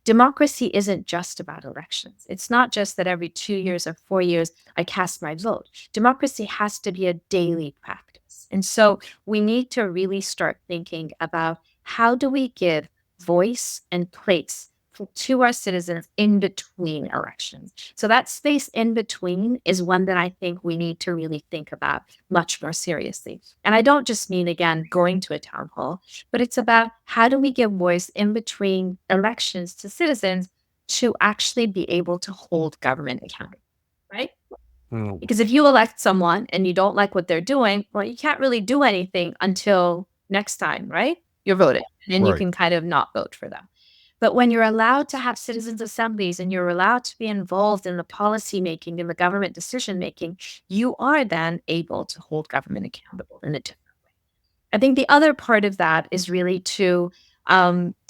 Democracy isn't just about elections. It's not just that every 2 years or 4 years I cast my vote. Democracy has to be a daily practice. And so we need to really start thinking about how do we give voice and place to our citizens in between elections. So that space in between is one that I think we need to really think about much more seriously. And I don't just mean, again, going to a town hall, but it's about how do we give voice in between elections to citizens to actually be able to hold government accountable, right? Mm, Because if you elect someone and you don't like what they're doing, well, you can't really do anything until next time, right? You're voted, and then you right. can kind of not vote for them. But when you're allowed to have citizens' assemblies and you're allowed to be involved in the policy making and the government decision making, you are then able to hold government accountable in a different way. I think the other part of that is really to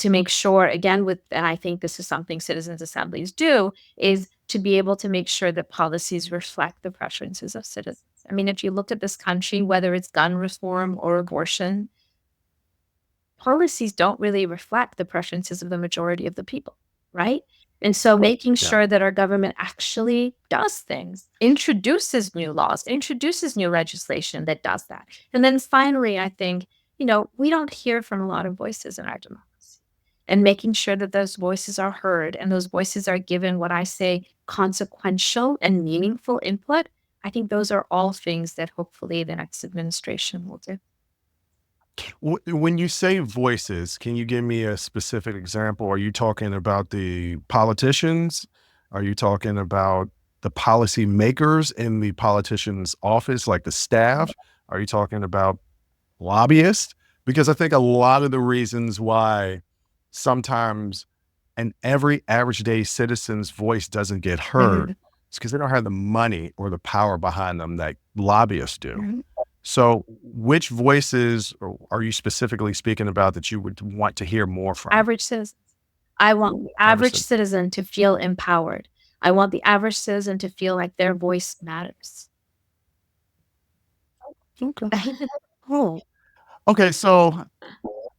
make sure, again, with, and I think this is something citizens assemblies do, is to be able to make sure that policies reflect the preferences of citizens. I mean, if you look at this country, whether it's gun reform or abortion, policies don't really reflect the preferences of the majority of the people, right? And so making Yeah. sure that our government actually does things, introduces new laws, introduces new legislation that does that. And then finally, I think, we don't hear from a lot of voices in our democracy. And making sure that those voices are heard and those voices are given what I say consequential and meaningful input. I think those are all things that hopefully the next administration will do. When you say voices, can you give me a specific example? Are you talking about the politicians? Are you talking about the policy makers in the politician's office, like the staff? Are you talking about lobbyists? Because I think a lot of the reasons why sometimes an every average day citizen's voice doesn't get heard Mhm. is because they don't have the money or the power behind them that lobbyists do. Mhm. So, which voices are you specifically speaking about that you would want to hear more from? Average citizens. I want the average Everson. citizen to feel empowered. I want the average citizen to feel like their voice matters. Okay. Oh. Okay. So,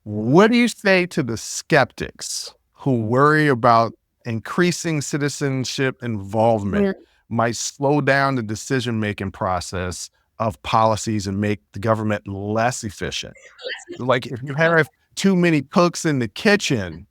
what do you say to the skeptics who worry about increasing citizenship involvement Really. might slow down the decision making process of policies and make the government less efficient? Like, if you have too many cooks in the kitchen,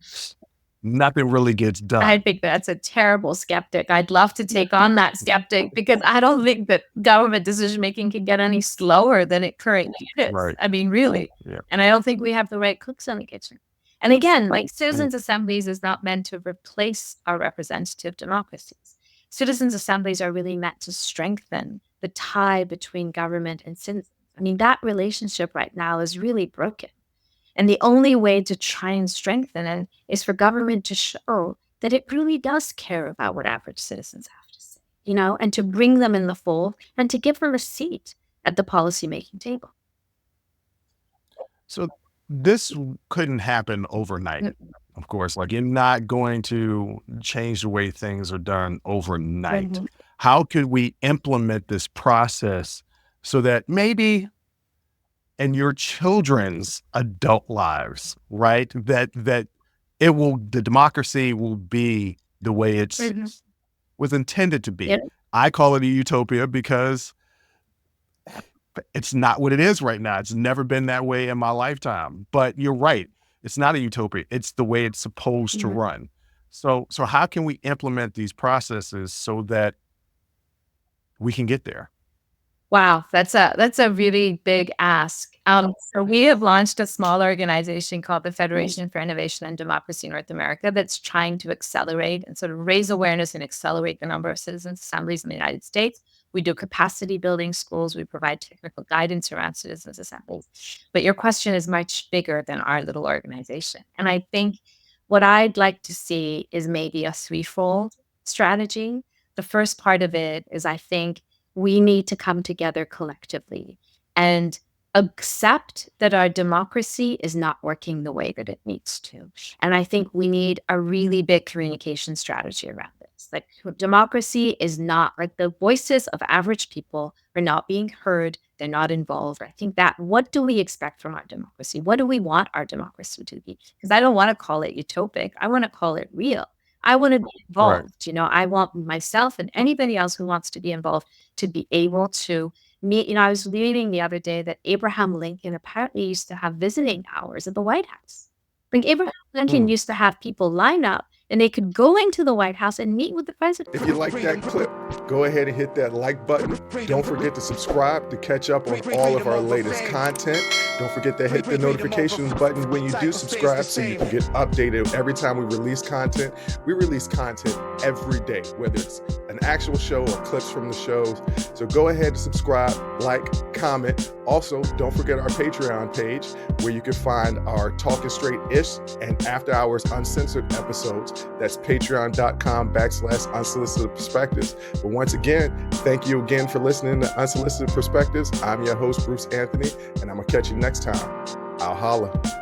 nothing really gets I done. think that's a terrible skeptic. I'd love to take on that skeptic because I don't think that government decision making can get any slower than it currently is. Right. I mean, really. Yeah. And I don't think we have the right cooks in the kitchen. And again, like Mm. citizens' assemblies is not meant to replace our representative democracies. Citizens' assemblies are really meant to strengthen the tie between government and citizens. I mean, that relationship right now is really broken. And the only way to try and strengthen it is for government to show that it really does care about what average citizens have to say, and to bring them in the fold and to give them a seat at the policymaking table. So this couldn't happen overnight. Of course, like you're not going to change the way things are done overnight. Mhm. How could we implement this process so that maybe in your children's adult lives, right? That the democracy will be the way it's Mhm. was intended to be. Yep. I call it a utopia because it's not what it is right now. It's never been that way in my lifetime. But you're right. It's not a utopia. It's the way it's supposed to Mhm. run. So how can we implement these processes so that we can get there? Wow, that's a really big ask. So we have launched a small organization called the Federation for Innovation and Democracy North America that's trying to accelerate and sort of raise awareness and accelerate the number of citizens assemblies in the United States. We do capacity building schools. We provide technical guidance around citizens assemblies. But your question is much bigger than our little organization. And I think what I'd like to see is maybe a threefold strategy. The first part of it is I think we need to come together collectively and accept that our democracy is not working the way that it needs to. And I think we need a really big communication strategy around this. Like democracy is not like the voices of average people are not being heard, They're not involved. I think that what do we expect from our democracy? What do we want our democracy to be? Because I don't want to call it utopic. I want to call it real. I want to be Right. involved. I want myself and anybody else who wants to be involved to be able to meet. I was reading the other day that Abraham Lincoln apparently used to have visiting hours at the White House. Like Abraham Lincoln Mm. used to have people line up and they could go into the White House and meet with the president. If you like that clip, go ahead and hit that like button. Don't forget to subscribe to catch up on all of our latest content. Don't forget to hit the notification button when you do subscribe so you can get updated every time we release content. We release content every day, whether it's an actual show or clips from the shows. So go ahead and subscribe, like, comment. Also, don't forget our Patreon page where you can find our Talking Straight-ish and After Hours Uncensored episodes. That's patreon.com/unsolicited perspectives. But once again, thank you again for listening to Unsolicited Perspectives. I'm your host, Bruce Anthony, and I'm going to catch you next time. I'll holla.